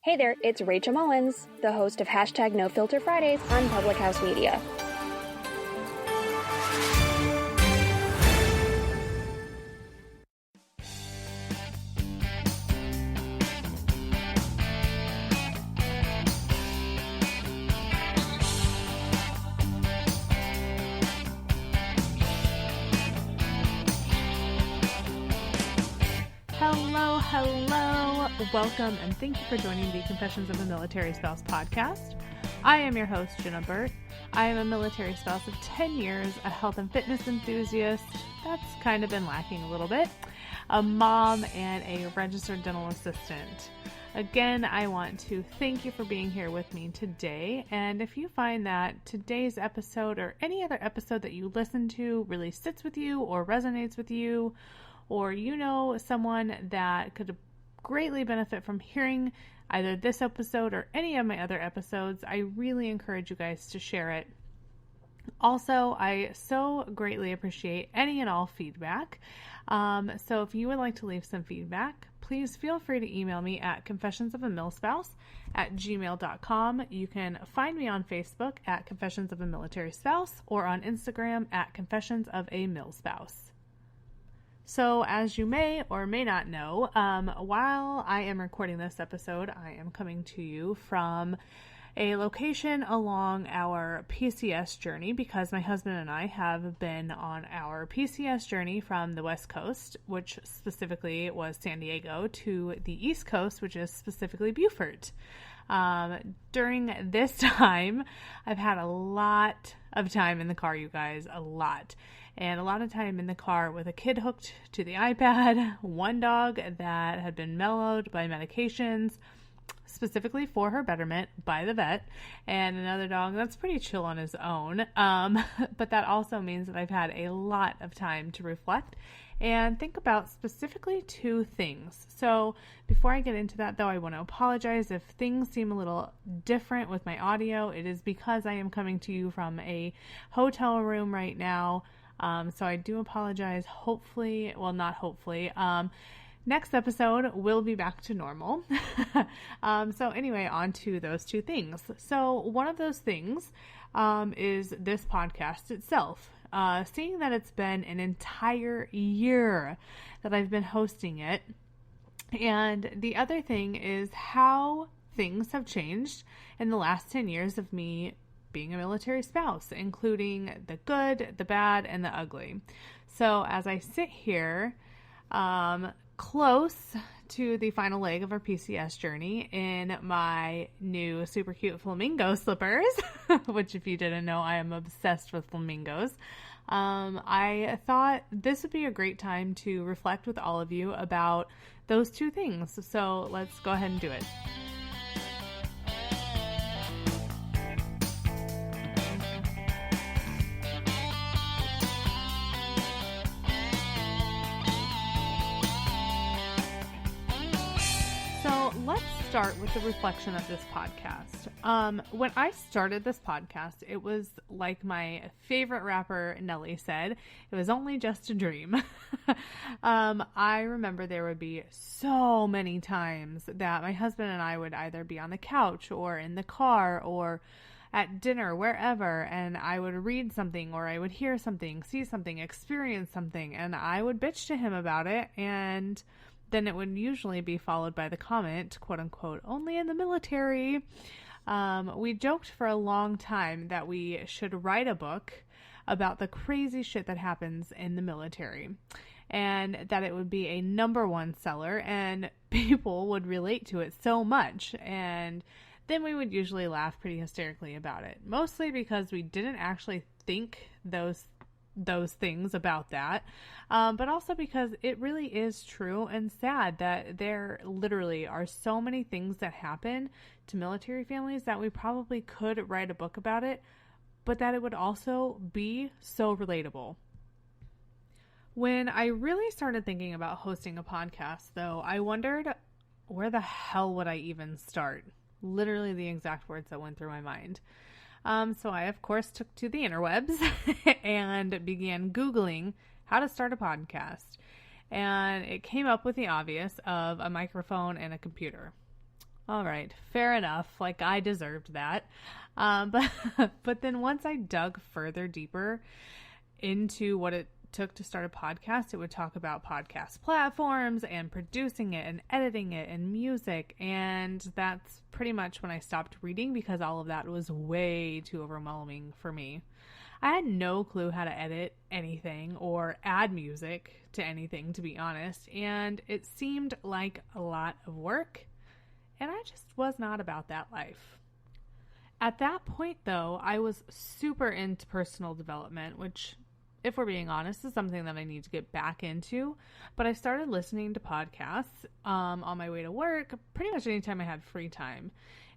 Hey there, it's Rachel Mullins, the host of hashtag No Filter Fridays on Public House Media. Hello, welcome, and thank you for joining the Confessions of a Military Spouse podcast. I am your host, Jenna. I am a military spouse of 10 years, a health and fitness enthusiast, that's kind of been lacking a little bit, a mom, and a registered dental assistant. Again, I want to thank you for being here with me today, and if you find that today's episode or any other episode that you listen to really sits with you or resonates with you, or you know someone that could greatly benefit from hearing either this episode or any of my other episodes, I really encourage you guys to share it. Also, I so greatly appreciate any and all feedback. So if you would like to leave some feedback, please feel free to email me at confessionsofamilspouse@gmail.com. You can find me on Facebook at Confessions of a Military Spouse or on Instagram at Confessions of a Mil Spouse. So as you may or may not know, while I am recording this episode, I am coming to you from a location along our PCS journey because my husband and I have been on our PCS journey from the West Coast, which specifically was San Diego, to the East Coast, which is specifically Beaufort. During this time, I've had a lot of time in the car, you guys, a lot of time in the car with a kid hooked to the iPad, one dog that had been mellowed by medications, specifically for her betterment by the vet, and another dog that's pretty chill on his own. But that also means that I've had a lot of time to reflect and think about specifically two things. So before I get into that, though, I want to apologize if things seem a little different with my audio. It is because I am coming to you from a hotel room right now. So I do apologize. Hopefully, well, not hopefully, next episode will be back to normal. So anyway, on to those two things. So one of those things is this podcast itself. Seeing that it's been an entire year that I've been hosting it. And the other thing is how things have changed in the last 10 years of me being a military spouse, including the good, the bad, and the ugly. So as I sit here, close to the final leg of our PCS journey in my new super cute flamingo slippers, which if you didn't know, I am obsessed with flamingos. I thought this would be a great time to reflect with all of you about those two things. So let's go ahead and do it. Let's start with the reflection of this podcast. When I started this podcast, it was like my favorite rapper Nelly said, it was only just a dream. I remember there would be so many times that my husband and I would either be on the couch or in the car or at dinner, wherever, and I would read something or I would hear something, see something, experience something, and I would bitch to him about it, and then it would usually be followed by the comment, quote unquote, only in the military. We joked for a long time that we should write a book about the crazy shit that happens in the military, and that it would be a #1 seller and people would relate to it so much. And then we would usually laugh pretty hysterically about it, mostly because we didn't actually think those things about that, but also because it really is true and sad that there literally are so many things that happen to military families that we probably could write a book about it, but that it would also be so relatable. When I really started thinking about hosting a podcast, though, I wondered, where the hell would I even start? Literally the exact words that went through my mind. So I, of course, took to the interwebs and began Googling how to start a podcast. And it came up with the obvious of a microphone and a computer. all right, fair enough. Like, I deserved that. But then once I dug further deeper into what it took to start a podcast, it would talk about podcast platforms and producing it and editing it and music. And that's pretty much when I stopped reading, because all of that was way too overwhelming for me. I had no clue how to edit anything or add music to anything, to be honest. And it seemed like a lot of work, and I just was not about that life. At that point, though, I was super into personal development, which, if we're being honest, is something that I need to get back into. But I started listening to podcasts on my way to work pretty much anytime I had free time.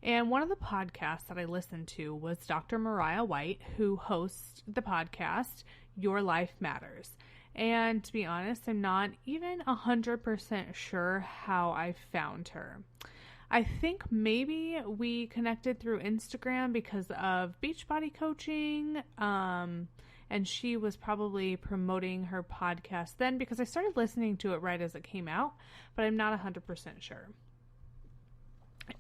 And one of the podcasts that I listened to was Dr. Mariah White, who hosts the podcast Your Life Matters. And to be honest, I'm not even 100% sure how I found her. I think maybe we connected through Instagram because of Beachbody coaching, and she was probably promoting her podcast then, because I started listening to it right as it came out, but I'm not 100% sure.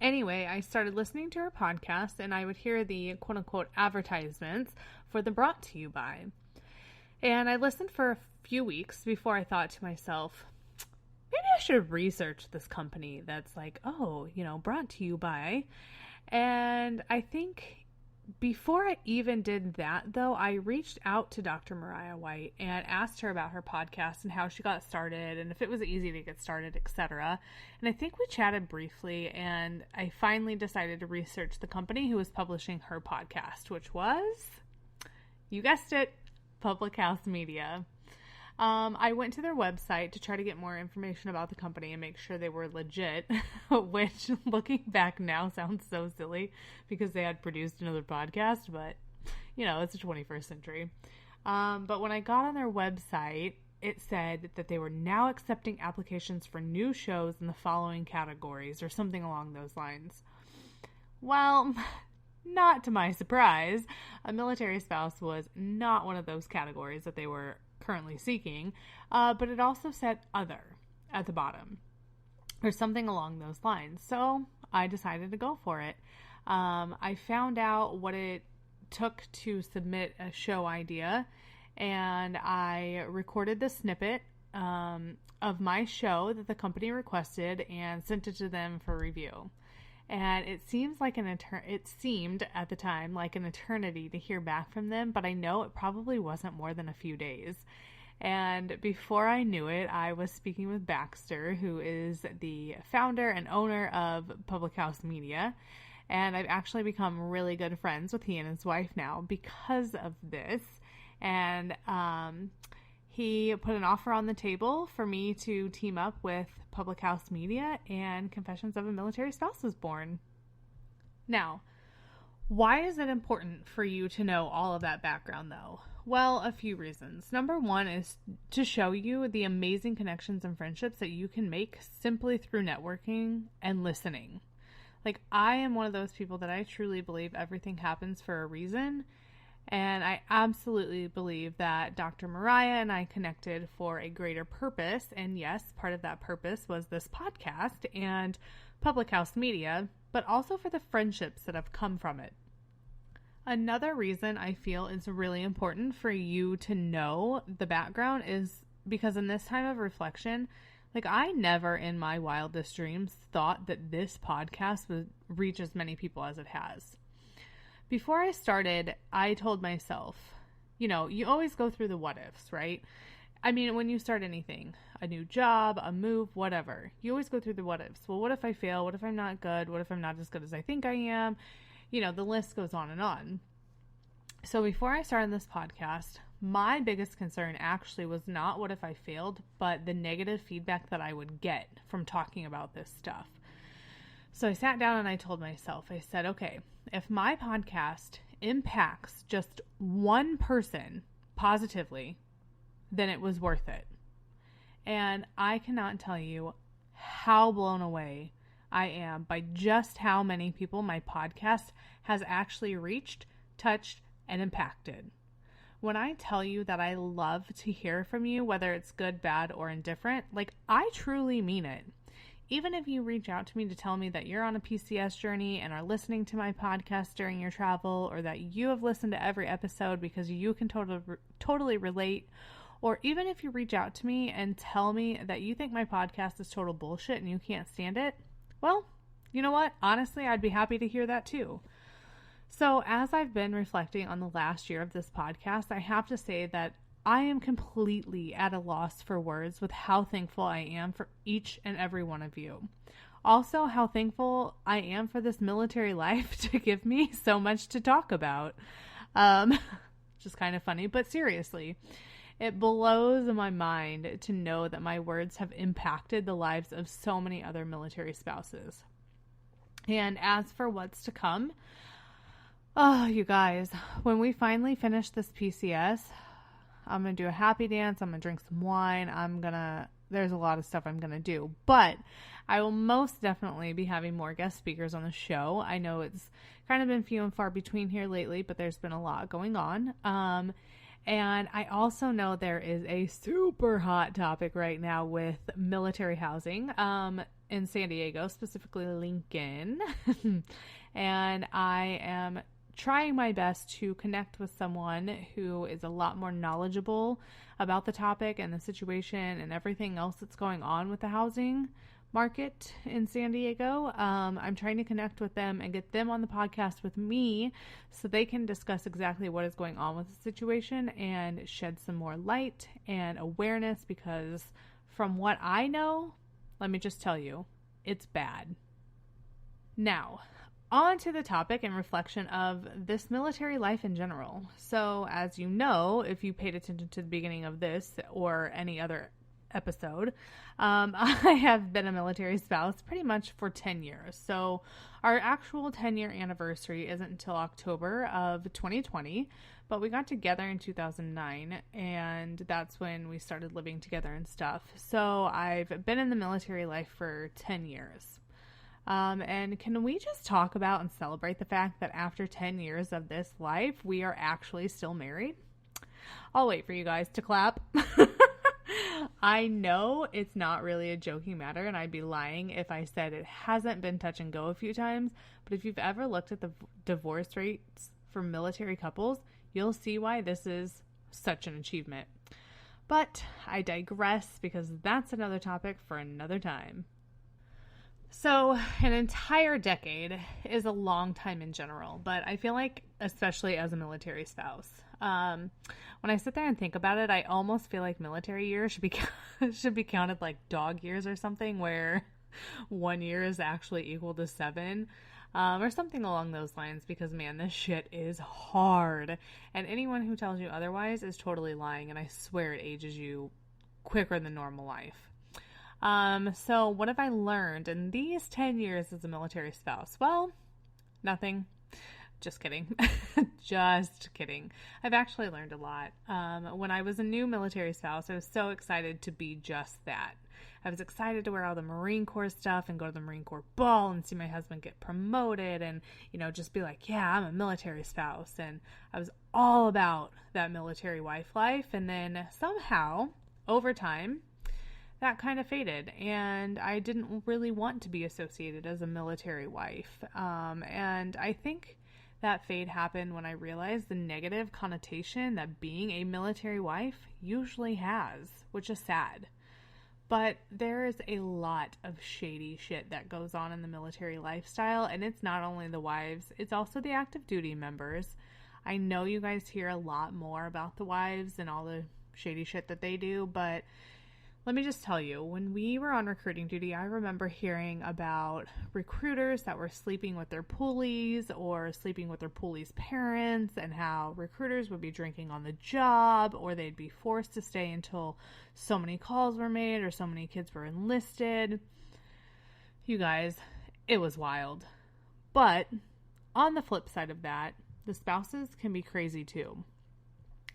Anyway, I started listening to her podcast, and I would hear the quote-unquote advertisements for the brought to you by. And I listened for a few weeks before I thought to myself, maybe I should research this company that's like, oh, brought to you by. And I think before I even did that, though, I reached out to Dr. Mariah White and asked her about her podcast and how she got started and if it was easy to get started, etc. And I think we chatted briefly, and I finally decided to research the company who was publishing her podcast, which was, you guessed it, Public House Media. I went to their website to try to get more information about the company and make sure they were legit, which, looking back now, sounds so silly because they had produced another podcast, but, it's the 21st century. But when I got on their website, it said that they were now accepting applications for new shows in the following categories, or something along those lines. Well, not to my surprise, a military spouse was not one of those categories that they were currently seeking, but it also said other at the bottom, or something along those lines. So I decided to go for it. I found out what it took to submit a show idea, and I recorded the snippet of my show that the company requested and sent it to them for review. And it seemed at the time like an eternity to hear back from them, but I know it probably wasn't more than a few days. And before I knew it, I was speaking with Baxter, who is the founder and owner of Public House Media. And I've actually become really good friends with he and his wife now because of this. And he put an offer on the table for me to team up with Public House Media, and Confessions of a Military Spouse was born. Now, why is it important for you to know all of that background, though? Well, a few reasons. Number one is to show you the amazing connections and friendships that you can make simply through networking and listening. Like, I am one of those people that I truly believe everything happens for a reason. And I absolutely believe that Dr. Mariah and I connected for a greater purpose. And yes, part of that purpose was this podcast and Public House Media, but also for the friendships that have come from it. Another reason I feel it's really important for you to know the background is because in this time of reflection, like, I never in my wildest dreams thought that this podcast would reach as many people as it has. Before I started, I told myself, you always go through the what ifs, right? I mean, when you start anything, a new job, a move, whatever, you always go through the what ifs. Well, what if I fail? What if I'm not good? What if I'm not as good as I think I am? The list goes on and on. So before I started this podcast, my biggest concern actually was not what if I failed, but the negative feedback that I would get from talking about this stuff. So I sat down and I told myself, I said, okay, if my podcast impacts just one person positively, then it was worth it. And I cannot tell you how blown away I am by just how many people my podcast has actually reached, touched, and impacted. When I tell you that I love to hear from you, whether it's good, bad, or indifferent, like, I truly mean it. even if you reach out to me to tell me that you're on a PCS journey and are listening to my podcast during your travel, or that you have listened to every episode because you can totally relate, or even if you reach out to me and tell me that you think my podcast is total bullshit and you can't stand it, well, you know what? Honestly, I'd be happy to hear that too. So as I've been reflecting on the last year of this podcast, I have to say that I am completely at a loss for words with how thankful I am for each and every one of you. Also, how thankful I am for this military life to give me so much to talk about. Just kind of funny, but seriously, it blows my mind to know that my words have impacted the lives of so many other military spouses. And as for what's to come, oh, you guys, when we finally finish this PCS, I'm going to do a happy dance. I'm going to drink some wine. There's a lot of stuff I'm going to do, but I will most definitely be having more guest speakers on the show. I know it's kind of been few and far between here lately, but there's been a lot going on. And I also know there is a super hot topic right now with military housing, in San Diego, specifically Lincoln. And I am trying my best to connect with someone who is a lot more knowledgeable about the topic and the situation and everything else that's going on with the housing market in San Diego. I'm trying to connect with them and get them on the podcast with me so they can discuss exactly what is going on with the situation and shed some more light and awareness, because from what I know, let me just tell you, it's bad. Now, on to the topic and reflection of this military life in general. So, as you know, if you paid attention to the beginning of this or any other episode, I have been a military spouse pretty much for 10 years. So, our actual 10-year anniversary isn't until October of 2020, but we got together in 2009, and that's when we started living together and stuff. So, I've been in the military life for 10 years. And can we just talk about and celebrate the fact that after 10 years of this life, we are actually still married? I'll wait for you guys to clap. I know it's not really a joking matter, and I'd be lying if I said it hasn't been touch and go a few times, but if you've ever looked at the divorce rates for military couples, you'll see why this is such an achievement. But I digress, because that's another topic for another time. So an entire decade is a long time in general, but I feel like, especially as a military spouse, when I sit there and think about it, I almost feel like military years should be counted like dog years or something, where 1 year is actually equal to 7, or something along those lines, because man, this shit is hard, and anyone who tells you otherwise is totally lying, and I swear it ages you quicker than normal life. So what have I learned in these 10 years as a military spouse? Well, nothing. Just kidding. Just kidding. I've actually learned a lot. When I was a new military spouse, I was so excited to be just that. I was excited to wear all the Marine Corps stuff and go to the Marine Corps ball and see my husband get promoted and, just be like, yeah, I'm a military spouse. And I was all about that military wife life. And then somehow, over time, that kind of faded, and I didn't really want to be associated as a military wife. And I think that fade happened when I realized the negative connotation that being a military wife usually has, which is sad. But there is a lot of shady shit that goes on in the military lifestyle, and it's not only the wives, it's also the active duty members. I know you guys hear a lot more about the wives and all the shady shit that they do, but let me just tell you, when we were on recruiting duty, I remember hearing about recruiters that were sleeping with their poolies or sleeping with their poolies' parents, and how recruiters would be drinking on the job, or they'd be forced to stay until so many calls were made or so many kids were enlisted. You guys, it was wild. But on the flip side of that, the spouses can be crazy too.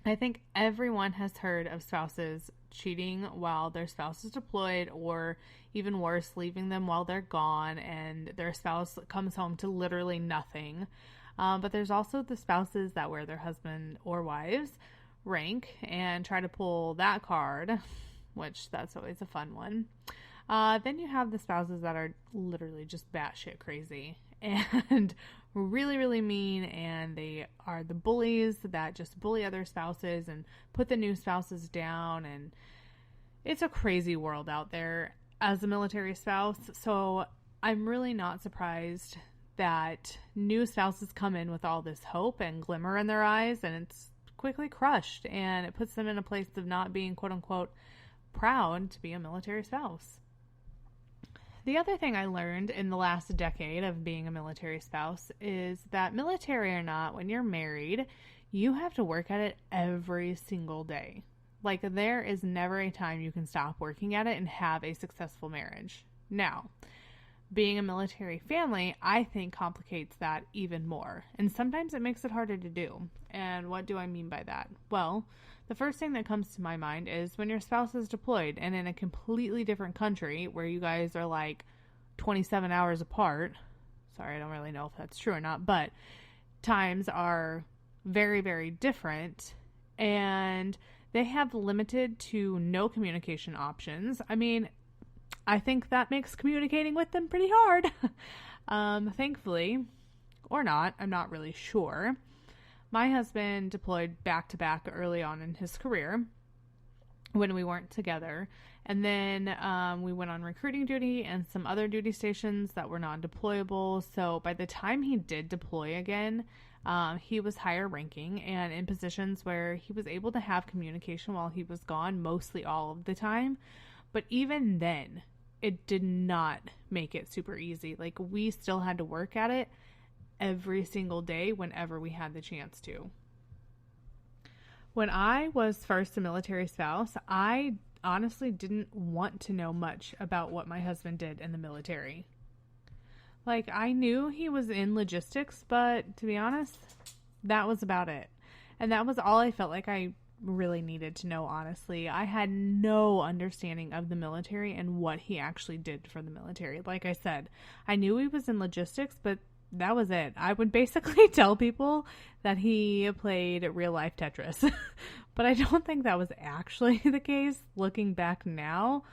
I think everyone has heard of spouses cheating while their spouse is deployed, or even worse, leaving them while they're gone and their spouse comes home to literally nothing. But there's also the spouses that wear their husband or wives' rank and try to pull that card, which that's always a fun one. Then you have the spouses that are literally just batshit crazy and really, really mean, and they are the bullies that just bully other spouses and put the new spouses down, and it's a crazy world out there as a military spouse. So I'm really not surprised that new spouses come in with all this hope and glimmer in their eyes, and it's quickly crushed, and it puts them in a place of not being quote unquote proud to be a military spouse. The other thing I learned in the last decade of being a military spouse is that, military or not, when you're married, you have to work at it every single day. Like, there is never a time you can stop working at it and have a successful marriage. Now, being a military family, I think, complicates that even more. And sometimes it makes it harder to do. And what do I mean by that? Well, the first thing that comes to my mind is when your spouse is deployed and in a completely different country where you guys are like 27 hours apart. Sorry, I don't really know if that's true or not, but times are very, very different, and they have limited to no communication options. I mean, I think that makes communicating with them pretty hard. Thankfully, or not, I'm not really sure. My husband deployed back-to-back early on in his career when we weren't together. And then we went on recruiting duty and some other duty stations that were non-deployable. So by the time he did deploy again, he was higher ranking and in positions where he was able to have communication while he was gone mostly all of the time. But even then, it did not make it super easy. Like, we still had to work at it every single day whenever we had the chance to. When I was first a military spouse, I honestly didn't want to know much about what my husband did in the military. Like, I knew he was in logistics, but to be honest, that was about it. And that was all I felt like I really needed to know, honestly. I had no understanding of the military and what he actually did for the military. Like I said, I knew he was in logistics, but that was it. I would basically tell people that he played real life Tetris, but I don't think that was actually the case looking back now.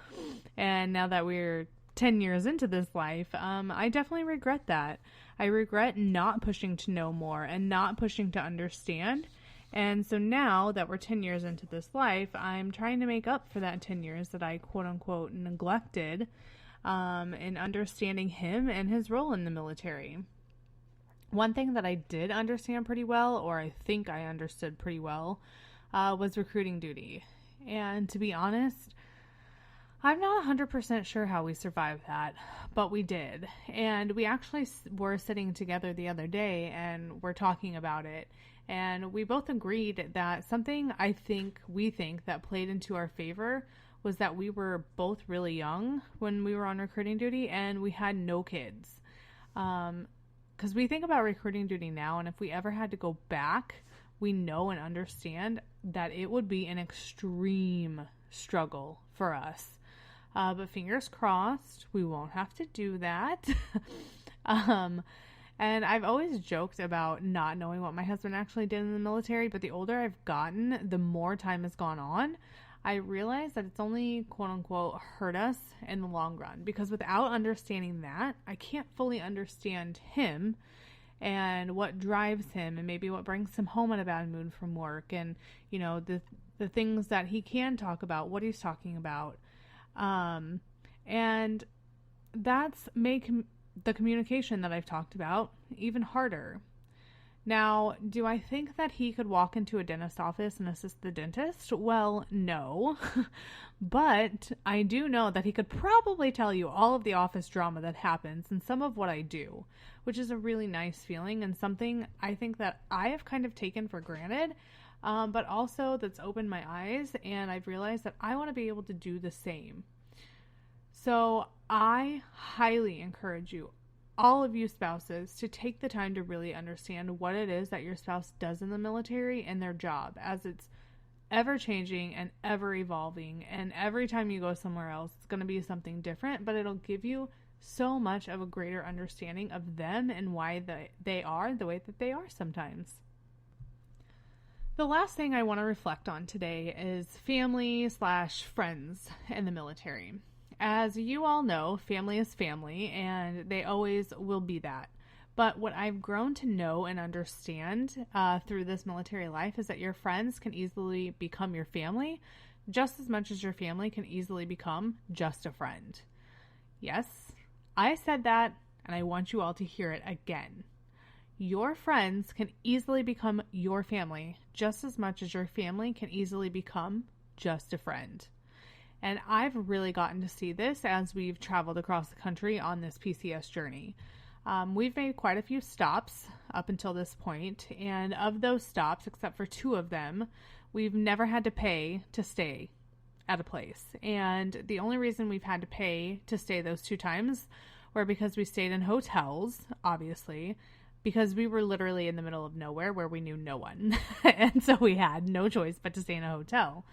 And now that we're 10 years into this life, I definitely regret that. I regret not pushing to know more and not pushing to understand. And so now that we're 10 years into this life, I'm trying to make up for that 10 years that I quote unquote neglected in understanding him and his role in the military. One thing that I did understand pretty well, or I think I understood pretty well, was recruiting duty. And to be honest, I'm not 100% sure how we survived that, but we did. And we actually were sitting together the other day and we're talking about it. And we both agreed that something we think that played into our favor was that we were both really young when we were on recruiting duty and we had no kids. Because we think about recruiting duty now, and if we ever had to go back, we know and understand that it would be an extreme struggle for us. But fingers crossed, we won't have to do that. And I've always joked about not knowing what my husband actually did in the military, but the older I've gotten, the more time has gone on, I realize that it's only quote unquote hurt us in the long run, because without understanding that, I can't fully understand him and what drives him and maybe what brings him home in a bad mood from work, and, you know, the things that he can talk about, what he's talking about. And that's make the communication that I've talked about even harder. Now, do I think that he could walk into a dentist's office and assist the dentist? Well, no. But I do know that he could probably tell you all of the office drama that happens and some of what I do, which is a really nice feeling and something I think that I have kind of taken for granted, but also that's opened my eyes, and I've realized that I want to be able to do the same. So I highly encourage you, all of you spouses, to take the time to really understand what it is that your spouse does in the military and their job, as it's ever changing and ever evolving, and every time you go somewhere else it's going to be something different, but it'll give you so much of a greater understanding of them and why they are the way that they are sometimes. The last thing I want to reflect on today is family/friends in the military. As you all know, family is family, and they always will be that. But what I've grown to know and understand through this military life is that your friends can easily become your family just as much as your family can easily become just a friend. Yes, I said that, and I want you all to hear it again. Your friends can easily become your family just as much as your family can easily become just a friend. And I've really gotten to see this as we've traveled across the country on this PCS journey. We've made quite a few stops up until this point, and of those stops, except for 2 of them, we've never had to pay to stay at a place. And the only reason we've had to pay to stay those 2 times were because we stayed in hotels, obviously, because we were literally in the middle of nowhere where we knew no one. And so we had no choice but to stay in a hotel.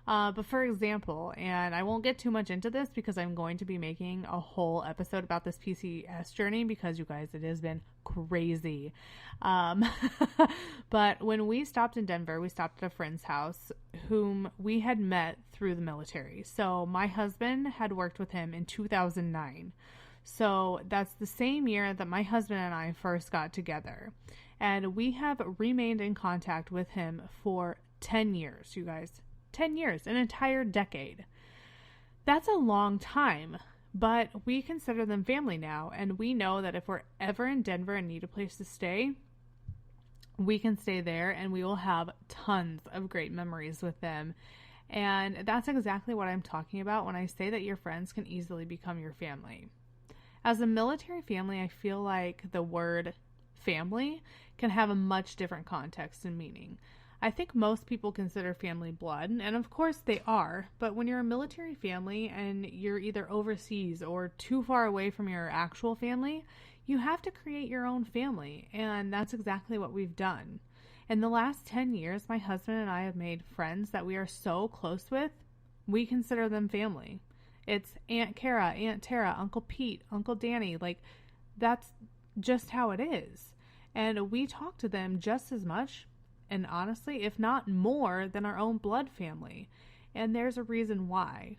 But for example, and I won't get too much into this because I'm going to be making a whole episode about this PCS journey because you guys, it has been crazy. But when we stopped in Denver, we stopped at a friend's house whom we had met through the military. So my husband had worked with him in 2009. So that's the same year that my husband and I first got together. And we have remained in contact with him for 10 years, you guys. 10 years, an entire decade. That's a long time, but we consider them family now, and we know that if we're ever in Denver and need a place to stay, we can stay there and we will have tons of great memories with them. And that's exactly what I'm talking about when I say that your friends can easily become your family. As a military family, I feel like the word family can have a much different context and meaning. I think most people consider family blood, and of course they are, but when you're a military family and you're either overseas or too far away from your actual family, you have to create your own family, and that's exactly what we've done. In the last 10 years, my husband and I have made friends that we are so close with, we consider them family. It's Aunt Kara, Aunt Tara, Uncle Pete, Uncle Danny, like that's just how it is. And we talk to them just as much, and honestly, if not more, than our own blood family. And there's a reason why.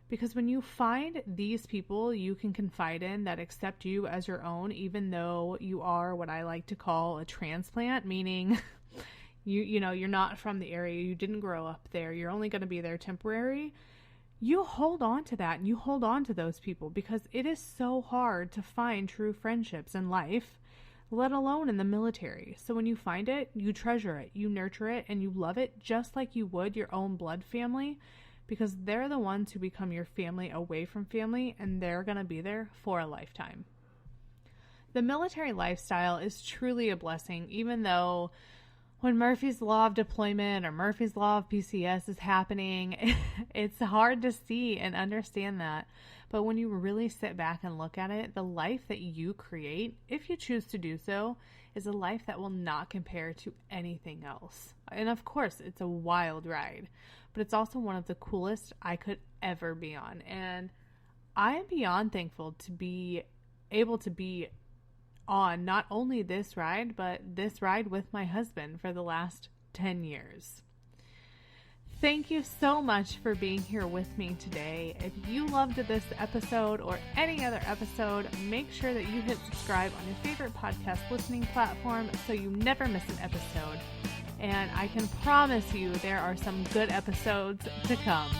Because when you find these people you can confide in that accept you as your own, even though you are what I like to call a transplant, meaning you're not from the area, you didn't grow up there, you're only going to be there temporary, you hold on to that and you hold on to those people because it is so hard to find true friendships in life, let alone in the military. So when you find it, you treasure it, you nurture it, and you love it just like you would your own blood family, because they're the ones who become your family away from family, and they're going to be there for a lifetime. The military lifestyle is truly a blessing, even though when Murphy's Law of Deployment or Murphy's Law of PCS is happening, it's hard to see and understand that. But when you really sit back and look at it, the life that you create, if you choose to do so, is a life that will not compare to anything else. And of course, it's a wild ride, but it's also one of the coolest I could ever be on. And I am beyond thankful to be able to be on not only this ride, but this ride with my husband for the last 10 years. Thank you so much for being here with me today. If you loved this episode or any other episode, make sure that you hit subscribe on your favorite podcast listening platform so you never miss an episode. And I can promise you there are some good episodes to come.